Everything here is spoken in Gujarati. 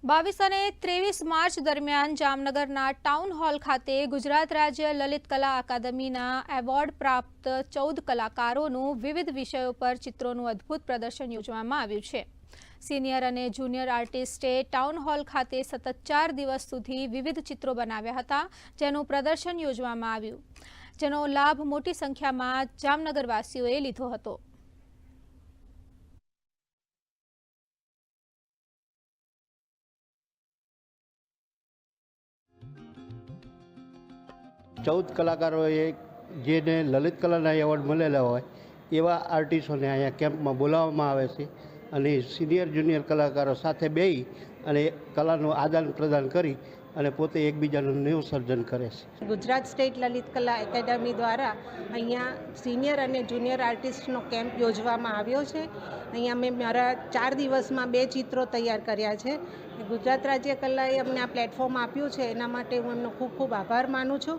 22 અને 23 માર્ચ દરમિયાન જામનગરના ટાઉન હોલ ખાતે ગુજરાત રાજ્ય લલિત કલા અકાદમીના એવોર્ડ પ્રાપ્ત 14 કલાકારોનું વિવિધ વિષયો પર ચિત્રોનું અદ્ભુત પ્રદર્શન યોજવામાં આવ્યું છે। સિનિયર અને જુનિયર આર્ટિસ્ટે ટાઉન હોલ ખાતે સતત 4 દિવસ સુધી વિવિધ ચિત્રો બનાવ્યા હતા, જેનું પ્રદર્શન યોજવામાં આવ્યું, જેનો લાભ મોટી સંખ્યામાં જામનગરવાસીઓએ લીધો હતો। चौदह कलाकारोए जेने ललित कलाना एवॉर्ड मळेला होय एवा आर्टिस्टोने अहींया केम्पमां बोलाववामां आवे छे अने सीनियर जूनियर कलाकारो साथे बेही अने कलानुं आदान प्रदान करी अने पोते एकबीजानुं नवुं सर्जन करे छे। गुजरात स्टेट ललित कला एकेडमी द्वारा अहींया सीनियर अने जूनियर आर्टिस्टनो केम्प योजवामां आव्यो छे। अहींया मैं मारा 4 दिवसमां 2 चित्रों तैयार कर्या छे। गुजरात राज्य कलाए अમને આ પ્લેટફોર્મ આપ્યું છે, એના માટે હું એમનો ખૂબ ખૂબ આભાર માનું છું।